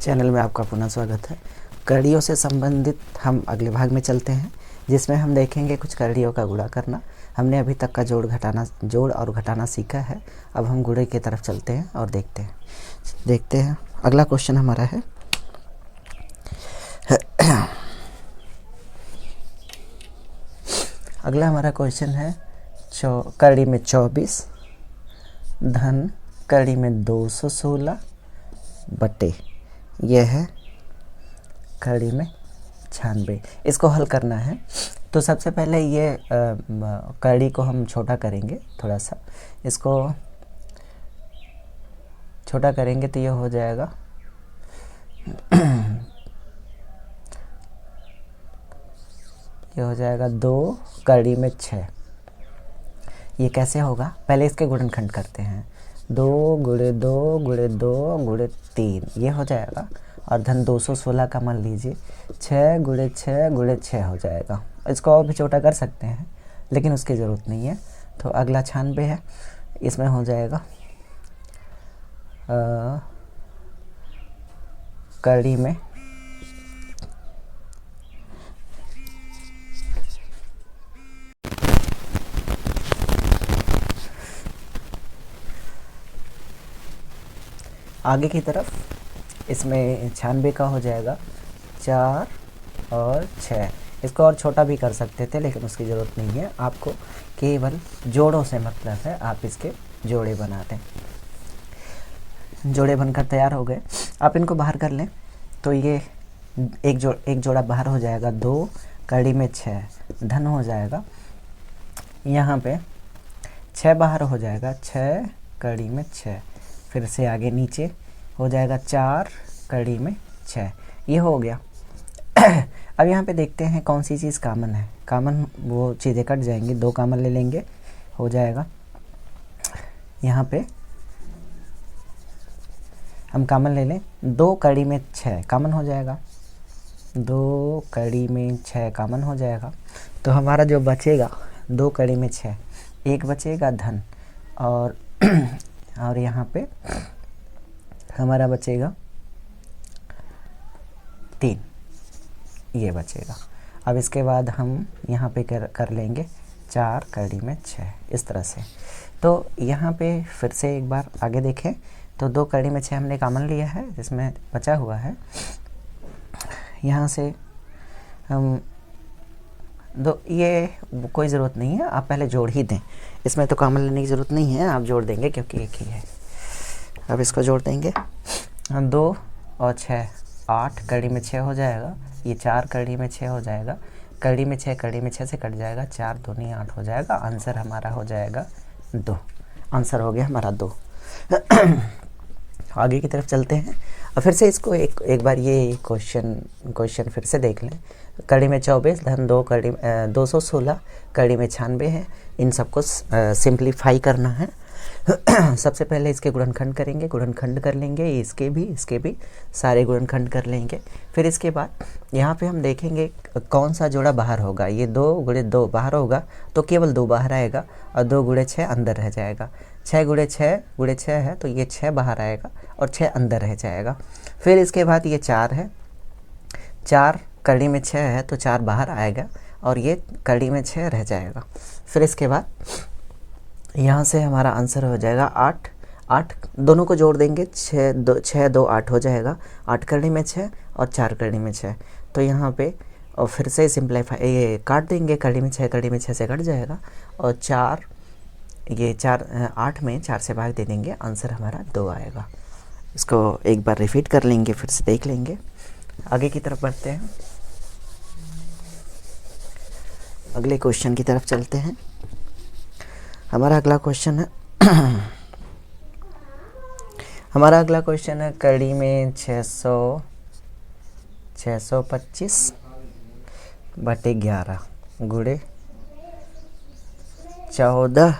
Channel में आपका पुनः स्वागत है। कड़ियों से संबंधित हम अगले भाग में चलते हैं, जिसमें हम देखेंगे कुछ कड़ियों का गुणा करना। हमने अभी तक का जोड़ और घटाना सीखा है। अब हम गुणे की तरफ चलते हैं और देखते हैं। अगला क्वेश्चन हमारा है अगला हमारा क्वेश्चन है कड़ी में 24 धन कड़ी में 216 बटे यह है कड़ी में 96। इसको हल करना है तो सबसे पहले ये कड़ी को हम छोटा करेंगे। थोड़ा सा इसको छोटा करेंगे तो ये हो जाएगा ये हो जाएगा 2 कड़ी में 6। ये कैसे होगा, पहले इसके गुणनखंड करते हैं। 2 गुणे 2 गुणे 2 गुणे 3 ये हो जाएगा, और धन 216 का मान लीजिए 6 गुणे 6 गुणे 6 हो जाएगा। इसको और भी छोटा कर सकते हैं लेकिन उसकी ज़रूरत नहीं है। तो अगला 96 है, इसमें हो जाएगा कड़ी में आगे की तरफ इसमें 96 का हो जाएगा 4 और 6। इसको और छोटा भी कर सकते थे लेकिन उसकी ज़रूरत नहीं है। आपको केवल जोड़ों से मतलब है, आप इसके जोड़े बना दें। जोड़े बनकर तैयार हो गए। आप इनको बाहर कर लें तो ये एक जोड़ा बाहर हो जाएगा। 2 कड़ी में 6 धन हो जाएगा, यहाँ पे 6 बाहर हो जाएगा। 6 कड़ी में 6, फिर से आगे नीचे हो जाएगा 4 कड़ी में 6। ये हो गया। अब यहाँ पे देखते हैं कौन सी चीज़ कामन है। कामन वो चीज़ें कट जाएंगी, 2 कामन ले लेंगे, हो जाएगा यहाँ पे हम कामन ले लें। 2 कड़ी में 6 कामन हो जाएगा, 2 कड़ी में 6 कामन हो जाएगा। तो हमारा जो बचेगा 2 कड़ी में 6, एक बचेगा धन, और यहाँ पे हमारा बचेगा 3, ये बचेगा। अब इसके बाद हम यहाँ पे कर लेंगे 4 कड़ी में 6 इस तरह से। तो यहाँ पे फिर से एक बार आगे देखें तो 2 कड़ी में 6 हमने कामन लिया है, जिसमें बचा हुआ है। यहाँ से हम ये कोई ज़रूरत नहीं है, आप पहले जोड़ ही दें। इसमें तो कामन लेने की ज़रूरत नहीं है, आप जोड़ देंगे क्योंकि एक ही है। अब इसको जोड़ देंगे, 2 और 6 8 कड़ी में 6 हो जाएगा। ये 4 कड़ी में 6 हो जाएगा। कड़ी में 6 से कट जाएगा, 4 दूनी 8 हो जाएगा। आंसर हमारा हो जाएगा 2। आंसर हो गया हमारा 2। आगे की तरफ चलते हैं और फिर से इसको एक बार ये क्वेश्चन फिर से देख लें। कड़ी में 24 धन 216 कड़ी में 96 है। इन सबको सिंप्लीफाई करना है। सबसे पहले इसके गुणनखंड करेंगे, गुणनखंड कर लेंगे, इसके भी सारे गुणनखंड कर लेंगे। फिर इसके बाद यहाँ पे हम देखेंगे कौन सा जोड़ा बाहर होगा। ये 2 गुणे 2 बाहर होगा तो केवल 2 बाहर आएगा, और 2 गुणे 6 अंदर रह जाएगा। 6 गुणे 6 है तो ये 6 बाहर आएगा और 6 अंदर रह जाएगा। फिर इसके बाद ये 4 है, 4 कड़ी में 6 है तो 4 बाहर आएगा और ये कड़ी में 6 रह जाएगा। फिर इसके बाद यहाँ से हमारा आंसर हो जाएगा 8 दोनों को जोड़ देंगे, 6 2 8 हो जाएगा। 8 कड़ी में 6 और 4 कड़ी में 6, तो यहाँ पे और फिर से सिंप्लीफाई ये काट देंगे। कड़ी में 6 से कट जाएगा, और 4 8 में 4 से भाग दे देंगे, आंसर हमारा 2 आएगा। इसको एक बार रिपीट कर लेंगे, फिर से देख लेंगे। आगे की तरफ बढ़ते हैं, अगले क्वेश्चन की तरफ चलते हैं। हमारा अगला क्वेश्चन है कड़ी में 625 बटे 11 गुणे 14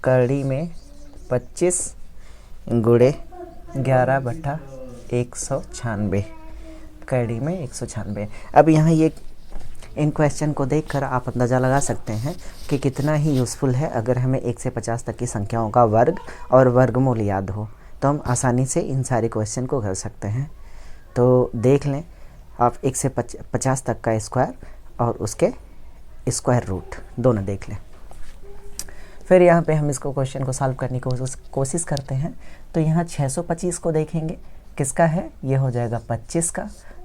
कड़ी में 25 गुणे 11 बटा 196 कड़ी में 196। अब यहाँ ये इन क्वेश्चन को देखकर आप अंदाज़ा लगा सकते हैं कि कितना ही यूज़फुल है। अगर हमें 1 से 50 तक की संख्याओं का वर्ग और वर्गमूल याद हो तो हम आसानी से इन सारे क्वेश्चन को कर सकते हैं। तो देख लें आप 1 से 50 तक का स्क्वायर और उसके स्क्वायर रूट दोनों देख लें। फिर यहाँ पे हम इसको क्वेश्चन को सॉल्व करने की कोशिश करते हैं। तो यहाँ 625 को देखेंगे किसका है, ये हो जाएगा 25 का,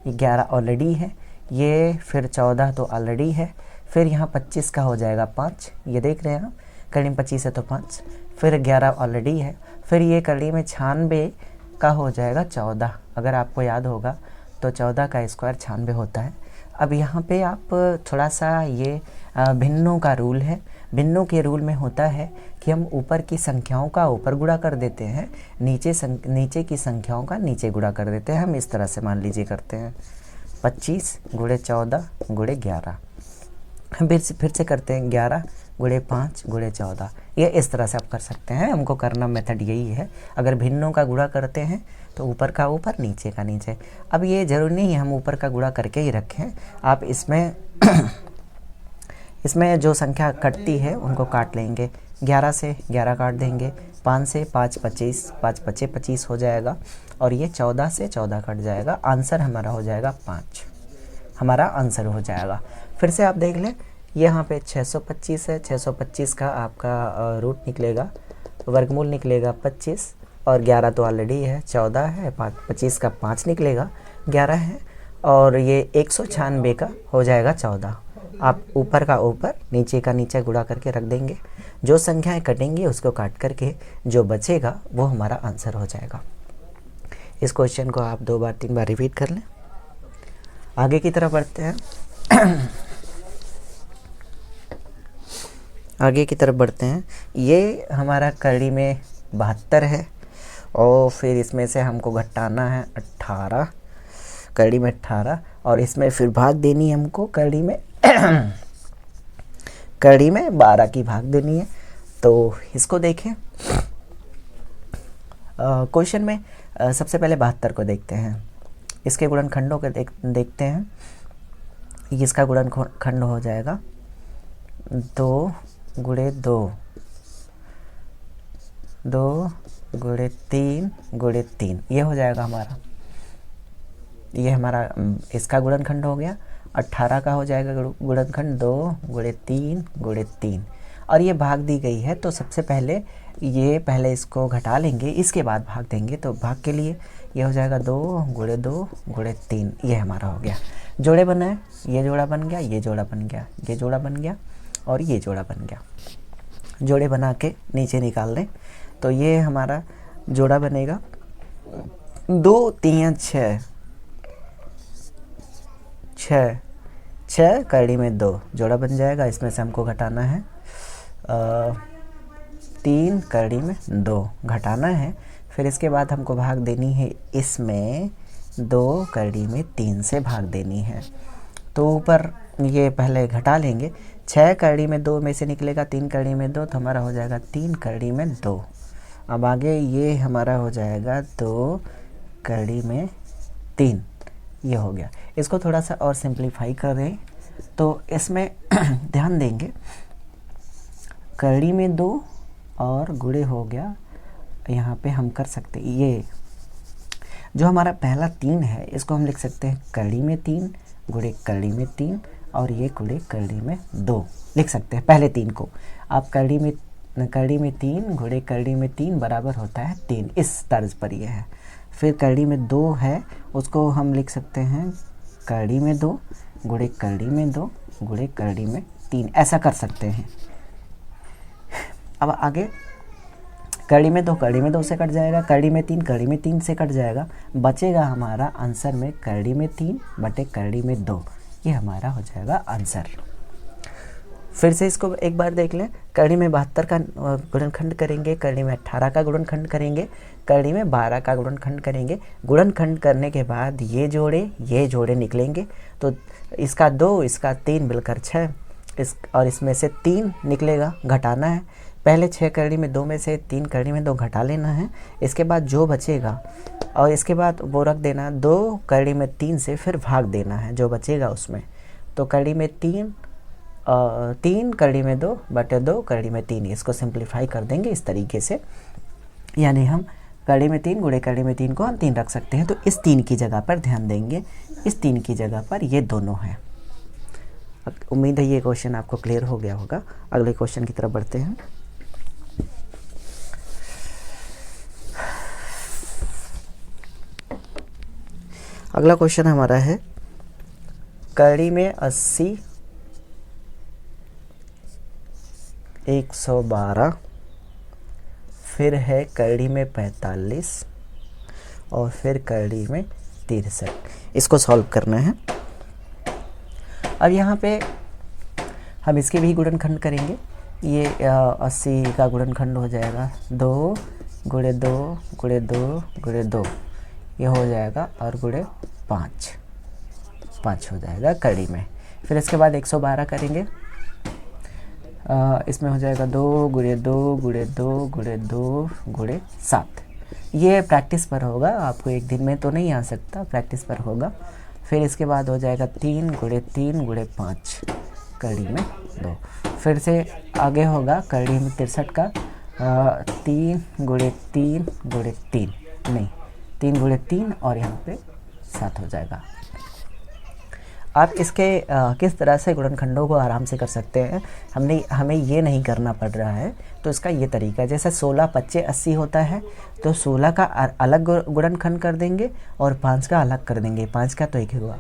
ये 11 ऑलरेडी है, ये फिर 14 तो ऑलरेडी है, फिर यहाँ 25 का हो जाएगा 5, ये देख रहे हैं आप, कड़ी में 25 है तो 5, फिर 11 ऑलरेडी है, फिर ये कड़ी में 96 का हो जाएगा 14। अगर आपको याद होगा तो 14 का स्क्वायर 96 होता है। अब यहाँ पे आप थोड़ा सा ये भिन्नों का रूल है, भिन्नों के रूल में होता है कि हम ऊपर की संख्याओं का ऊपर गुणा कर देते हैं, नीचे की संख्याओं का नीचे गुणा कर देते हैं। हम इस तरह से मान लीजिए करते हैं 25 गुणे 14 गुणे 11, हम फिर से करते हैं 11 गुणे 5 गुणे 14। ये इस तरह से आप कर सकते हैं, हमको करना मेथड यही है। अगर भिन्नों का गुणा करते हैं तो ऊपर का ऊपर नीचे का नीचे। अब ये ज़रूरी नहीं है हम ऊपर का गुणा करके ही रखें, आप इसमें इसमें जो संख्या कटती है उनको काट लेंगे। 11 से 11 काट देंगे, 5 से 5 25, 5 25 25 हो जाएगा, और ये 14 से 14 कट जाएगा। आंसर हमारा हो जाएगा 5, हमारा आंसर हो जाएगा। फिर से आप देख लें, यहाँ पे 625 है, 625 का आपका रूट निकलेगा, वर्गमूल निकलेगा 25, और 11 तो ऑलरेडी है, 14 है, 25 का 5 निकलेगा, 11 है, और ये 196 का हो जाएगा 14। आप ऊपर का ऊपर नीचे का नीचे गुणा करके रख देंगे, जो संख्याएं कटेंगी उसको काट करके जो बचेगा वो हमारा आंसर हो जाएगा। इस क्वेश्चन को आप 2 बार 3 बार रिपीट कर लें। आगे की तरफ बढ़ते हैं। आगे की तरफ बढ़ते हैं। ये हमारा कड़ी में 72 है, और फिर इसमें से हमको घटाना है 18, कड़ी में 18, और इसमें फिर भाग देनी है हमको कड़ी में कड़ी में 12 की भाग देनी है। तो इसको देखें, क्वेश्चन में सबसे पहले 72 को देखते हैं, इसके गुणनखंडों को देखते हैं। इसका गुणनखंड हो जाएगा 2 गुणे 2, 2 गुणे 3 गुणे 3, ये हो जाएगा हमारा, ये हमारा इसका गुणनखंड हो गया। 18 का हो जाएगा गुणनखंड 2 गुणे 3 गुणे 3, और ये भाग दी गई है तो सबसे पहले ये पहले इसको घटा लेंगे, इसके बाद भाग देंगे। तो भाग के लिए ये हो जाएगा 2 गुणे 2 गुणे 3, ये हमारा हो गया। जोड़े बनाए, ये जोड़ा बन गया, ये जोड़ा बन गया, ये जोड़ा बन गया, और ये जोड़ा बन गया। जोड़े बना के नीचे निकाल लें तो ये हमारा जोड़ा बनेगा 2 3 6, 6 कड़ी में 2 जोड़ा बन जाएगा। इसमें से हमको घटाना है 3 कड़ी में 2 घटाना है। फिर इसके बाद हमको भाग देनी है, इसमें 2 कड़ी में 3 से भाग देनी है। तो ऊपर ये पहले घटा लेंगे, 6 कड़ी में 2 में से निकलेगा 3 कड़ी में 2, तो हमारा हो जाएगा 3 कड़ी में 2। अब आगे ये हमारा हो जाएगा 2 कड़ी में 3, ये हो गया। इसको थोड़ा सा और सिंप्लीफाई कर दें तो इसमें ध्यान देंगे, कड़ी में 2 और गुणे हो गया, यहाँ पे हम कर सकते, ये जो हमारा पहला 3 है इसको हम लिख सकते हैं कड़ी में 3 गुणे कड़ी में 3, और ये गुणे कड़ी में 2 लिख सकते हैं पहले 3 को। आप कड़ी में 3 गुणे कड़ी में 3 बराबर होता है 3, इस तर्ज पर ये है। फिर कड़ी में 2 है, उसको हम लिख सकते हैं कड़ी में 2 गुणे कड़ी में 2 गुणे कड़ी में 3, ऐसा कर सकते हैं। अब आगे कड़ी में 2 से कट जाएगा, कड़ी में 3 से कट जाएगा, बचेगा हमारा आंसर में कड़ी में 3 बटे कड़ी में 2, ये हमारा हो जाएगा आंसर। फिर से इसको एक बार देख लें, कड़ी में 72 का गुणनखंड करेंगे, कड़ी में 18 का गुणनखंड करेंगे, कड़ी में 12 का गुणनखंड करेंगे। गुणनखंड करने के बाद ये जोड़े निकलेंगे, तो इसका 2 इसका 3 मिलकर 6, और इसमें से 3 निकलेगा, घटाना है। पहले 6 कड़ी में 2 में से 3 कड़ी में 2 घटा लेना है, इसके बाद जो बचेगा, और इसके बाद वो रख देना, 2 कड़ी में 3 से फिर भाग देना है जो बचेगा उसमें। तो कड़ी में 3 कड़ी में 2 बटे 2 कड़ी में 3, इसको सिंप्लीफाई कर देंगे इस तरीके से, यानी हम कड़ी में 3 गुणे कड़ी में 3 को हम 3 रख सकते हैं, तो इस 3 की जगह पर ध्यान देंगे, इस 3 की जगह पर ये दोनों हैं। उम्मीद है ये क्वेश्चन आपको क्लियर हो गया होगा। अगले क्वेश्चन की तरफ बढ़ते हैं। अगला क्वेश्चन हमारा है कड़ी में 80, 112, फिर है कड़ी में 45 और फिर कड़ी में 63। इसको सॉल्व करना है। अब यहाँ पे हम इसके भी गुणनखंड करेंगे। ये 80 का गुणनखंड हो जाएगा 2 गुणे 2 गुणे 2 गुणे 2, ये हो जाएगा, और गुणे 5 हो जाएगा कड़ी में। फिर इसके बाद 112 करेंगे, इसमें हो जाएगा 2 गुणे 2 गुणे 2 गुणे 2 गुणे 7। ये प्रैक्टिस पर होगा, आपको एक दिन में तो नहीं आ सकता, प्रैक्टिस पर होगा। फिर इसके बाद हो जाएगा 3 गुणे 3 गुणे 5 कड़ी में 2। फिर से आगे होगा कड़ी में 63 का 3 गुणे 3 गुणे 3, नहीं 3 गुणे 3 और यहाँ पे 7 हो जाएगा। आप इसके किस तरह से गुणनखंडों को आराम से कर सकते हैं, हमें ये नहीं करना पड़ रहा है, तो इसका ये तरीका है। जैसे 16 25 80 होता है, तो 16 का अलग गुणनखंड कर देंगे और 5 का अलग कर देंगे। 5 का तो एक ही हुआ।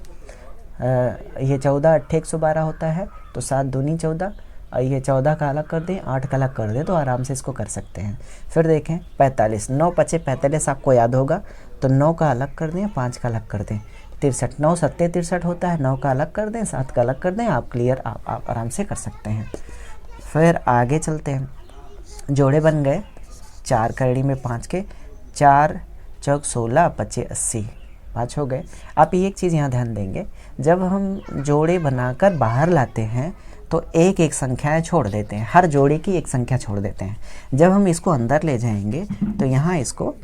ये 14 8 112 होता है, तो 7 दूनी 14, ये 14 का अलग कर दें, 8 का अलग कर दें, तो आराम से इसको कर सकते हैं। फिर देखें 45, 9 25 45 आपको याद होगा, तो 9 का अलग कर दें, 5 का अलग कर दें। 63, 9 7 63 होता है, 9 का अलग कर दें, 7 का अलग कर दें, आप क्लियर आप आराम से कर सकते हैं। फिर आगे चलते हैं, जोड़े बन गए 4 कड़ी में 5 के, 4 चौक 16 25 80, 5 हो गए। आप एक चीज़ यहाँ ध्यान देंगे, जब हम जोड़े बनाकर बाहर लाते हैं तो एक एक संख्याएं छोड़ देते हैं, हर जोड़े की एक संख्या छोड़ देते हैं। जब हम इसको अंदर ले जाएंगे तो यहाँ इसको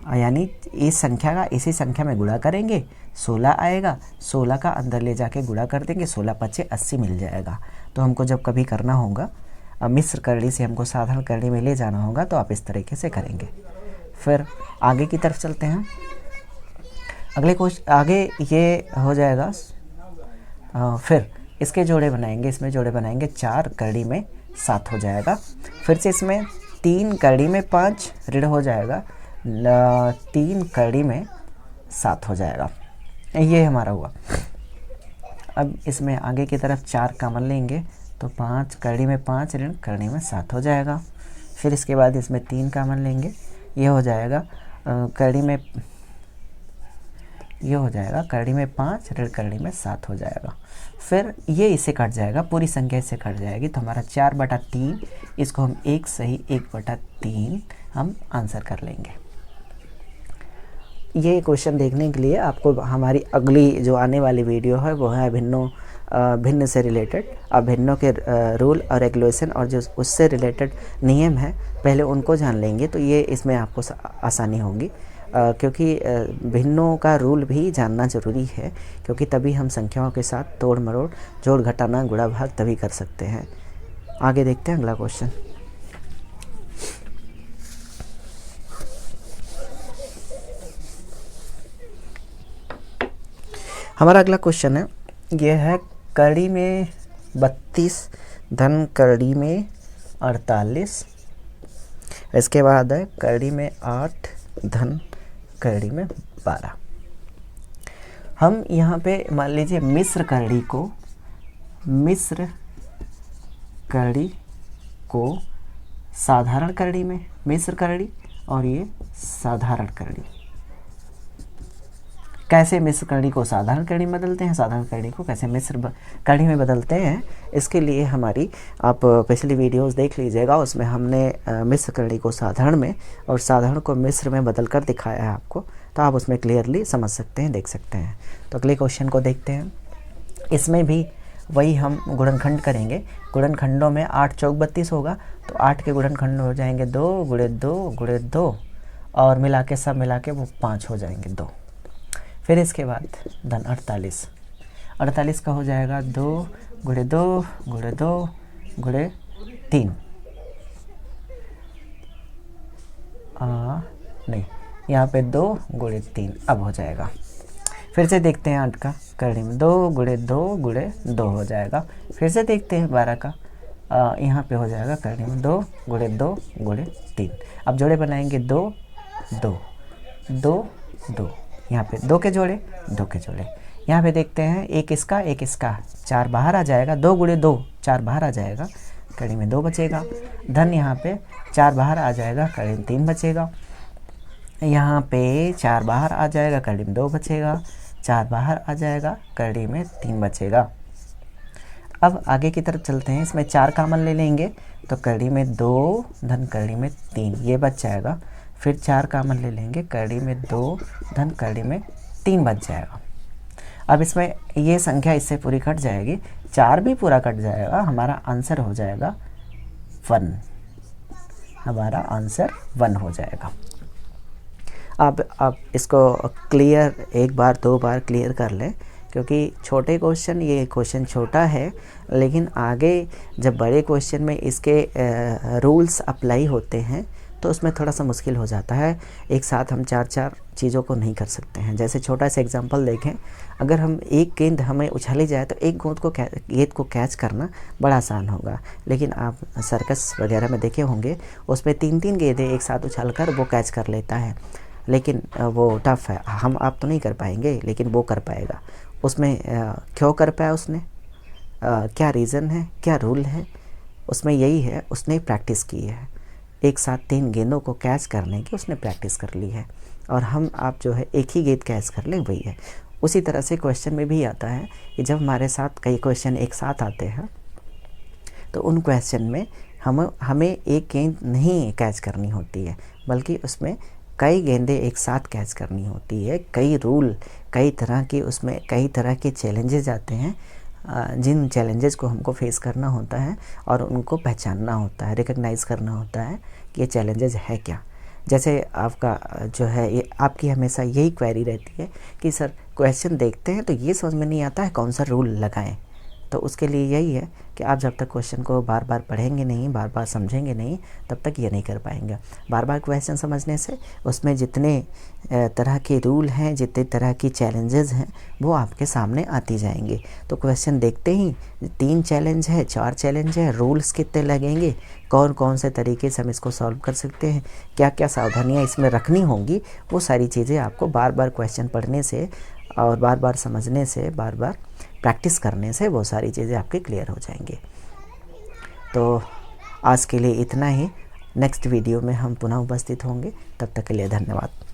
यानी इस संख्या का इसी संख्या में गुणा करेंगे, 16 आएगा, 16 का अंदर ले जाके गुणा कर देंगे, 16 25 80 मिल जाएगा। तो हमको जब कभी करना होगा मिश्र करड़ी से हमको साधारण करड़ी में ले जाना होगा, तो आप इस तरीके से करेंगे। फिर आगे की तरफ चलते हैं। अगले क्वेश्चन आगे ये हो जाएगा, फिर इसके जोड़े बनाएंगे, इसमें जोड़े बनाएंगे 4 कड़ी में 7 हो जाएगा। फिर से इसमें 3 कड़ी में 5 ऋण हो जाएगा, 3 कड़ी में 7 हो जाएगा। ये हमारा हुआ। अब इसमें आगे की तरफ 4 कॉमन लेंगे, तो 5 कड़ी में 5 ऋण कड़ी में 7 हो जाएगा। फिर इसके बाद इसमें 3 कॉमन लेंगे, ये हो जाएगा कड़ी में, ये हो जाएगा कड़ी में 5 ऋण कड़ी में 7 हो जाएगा। फिर ये इससे कट जाएगा, पूरी संख्या इससे कट जाएगी, तो हमारा 4/3, इसको हम 1 सही 1/3 हम आंसर कर लेंगे। ये क्वेश्चन देखने के लिए आपको हमारी अगली जो आने वाली वीडियो है वो है भिन्न से रिलेटेड। अभिन्नों के रूल और रेगुलेशन और जो उससे रिलेटेड नियम है, पहले उनको जान लेंगे, तो ये इसमें आपको आसानी होगी। क्योंकि भिन्नों का रूल भी जानना ज़रूरी है, क्योंकि तभी हम संख्याओं के साथ तोड़ मरोड़, जोड़ घटाना, गुणा भाग तभी कर सकते हैं। आगे देखते हैं अगला क्वेश्चन। हमारा अगला क्वेश्चन है, यह है कड़ी में 32 धन कड़ी में 48, इसके बाद है कड़ी में 8 धन कड़ी में 12। हम यहाँ पे मान लीजिए मिश्र कड़ी को साधारण कड़ी में, मिश्र कड़ी और ये साधारण कड़ी। कैसे मिश्र कड़ी को साधारण कड़ी में बदलते हैं, साधारण कड़ी को कैसे मिश्र कड़ी में बदलते हैं, इसके लिए हमारी आप पिछली वीडियोस देख लीजिएगा, उसमें हमने मिश्र कड़ी को साधारण में और साधारण को मिश्र में बदल कर दिखाया है आपको, तो आप उसमें क्लियरली समझ सकते हैं, देख सकते हैं। तो अगले क्वेश्चन को देखते हैं। इसमें भी वही हम गुणनखंड करेंगे। गुणनखंडों में 8 चौक 32 होगा, तो 8 के गुणनखंड हो जाएंगे 2 गुणे 2 गुणे 2 और मिला के सब मिला के वो 5 हो जाएंगे 2। फिर इसके बाद धन 48 का हो जाएगा 2 गुणे 2 गुणे 2 गुणे 3 नहीं, यहाँ पे 2 गुणे 3 अब हो जाएगा। फिर से देखते हैं 8 का करड़ी में 2 गुणे 2 गुणे 2 हो जाएगा। फिर से देखते हैं 12 का, यहाँ पे हो जाएगा करड़ी में 2 गुणे 2 गुणे 3। अब जोड़े बनाएंगे 2 2 2 2, यहाँ पे 2 के जोड़े 2 के जोड़े। यहाँ पे देखते हैं एक इसका 4 बाहर आ जाएगा, 2 गुणे 2 4 बाहर आ जाएगा, कड़ी में 2 बचेगा। धन यहाँ पे 4 बाहर आ जाएगा, कड़ी में 3 बचेगा। यहाँ पे 4 बाहर आ जाएगा, कड़ी में 2 बचेगा। 4 बाहर आ जाएगा, कड़ी में 3 बचेगा। अब आगे की तरफ चलते हैं, इसमें 4 कॉमन ले लेंगे तो कड़ी में 2 धन कड़ी में 3 ये बच जाएगा। फिर 4 कॉमन ले लेंगे, कड़ी में 2 धन कड़ी में 3 बच जाएगा। अब इसमें ये संख्या इससे पूरी कट जाएगी, 4 भी पूरा कट जाएगा, हमारा आंसर हो जाएगा 1। हमारा आंसर 1 हो जाएगा। अब इसको क्लियर एक बार 2 बार क्लियर कर लें, क्योंकि छोटे क्वेश्चन, ये क्वेश्चन छोटा है, लेकिन आगे जब बड़े क्वेश्चन में इसके रूल्स अप्लाई होते हैं तो उसमें थोड़ा सा मुश्किल हो जाता है। एक साथ हम 4 चीज़ों को नहीं कर सकते हैं। जैसे छोटा सा एग्जांपल देखें, अगर हम एक गेंद हमें उछाली जाए तो एक गेंद को कैच करना बड़ा आसान होगा, लेकिन आप सर्कस वगैरह में देखे होंगे उसमें 3-3 गेंदें एक साथ उछालकर वो कैच कर लेता है, लेकिन वो टफ़ है। हम आप तो नहीं कर पाएंगे, लेकिन वो कर पाएगा। उसमें क्यों कर पाया उसने, क्या रीज़न है, क्या रूल है, उसमें यही है, उसने प्रैक्टिस की है। एक साथ 3 गेंदों को कैच करने की उसने प्रैक्टिस कर ली है, और हम आप जो है एक ही गेंद कैच कर लें वही है। उसी तरह से क्वेश्चन में भी आता है कि जब हमारे साथ कई क्वेश्चन एक साथ आते हैं तो उन क्वेश्चन में हमें एक गेंद नहीं कैच करनी होती है, बल्कि उसमें कई गेंदें एक साथ कैच करनी होती है। कई रूल, कई तरह की, उसमें कई तरह के चैलेंजेस आते हैं, जिन चैलेंजेस को हमको फेस करना होता है और उनको पहचानना होता है, रिकग्नाइज़ करना होता है कि ये चैलेंजेस है क्या। जैसे आपका जो है ये आपकी हमेशा यही क्वेरी रहती है कि सर क्वेश्चन देखते हैं तो ये समझ में नहीं आता है कौन सा रूल लगाएं। तो उसके लिए यही है कि आप जब तक क्वेश्चन को बार बार पढ़ेंगे नहीं, बार बार समझेंगे नहीं, तब तक ये नहीं कर पाएंगे। बार बार क्वेश्चन समझने से उसमें जितने तरह के रूल हैं, जितने तरह की चैलेंजेस हैं, वो आपके सामने आती जाएंगे। तो क्वेश्चन देखते ही 3 चैलेंज है, 4 चैलेंज है, रूल्स कितने लगेंगे, कौन कौन से तरीके से हम इसको सॉल्व कर सकते हैं, क्या क्या सावधानियाँ इसमें रखनी होंगी, वो सारी चीज़ें आपको बार बार क्वेश्चन पढ़ने से और बार बार समझने से, बार बार प्रैक्टिस करने से वो सारी चीज़ें आपकी क्लियर हो जाएंगी। तो आज के लिए इतना ही। नेक्स्ट वीडियो में हम पुनः उपस्थित होंगे, तब तक के लिए धन्यवाद।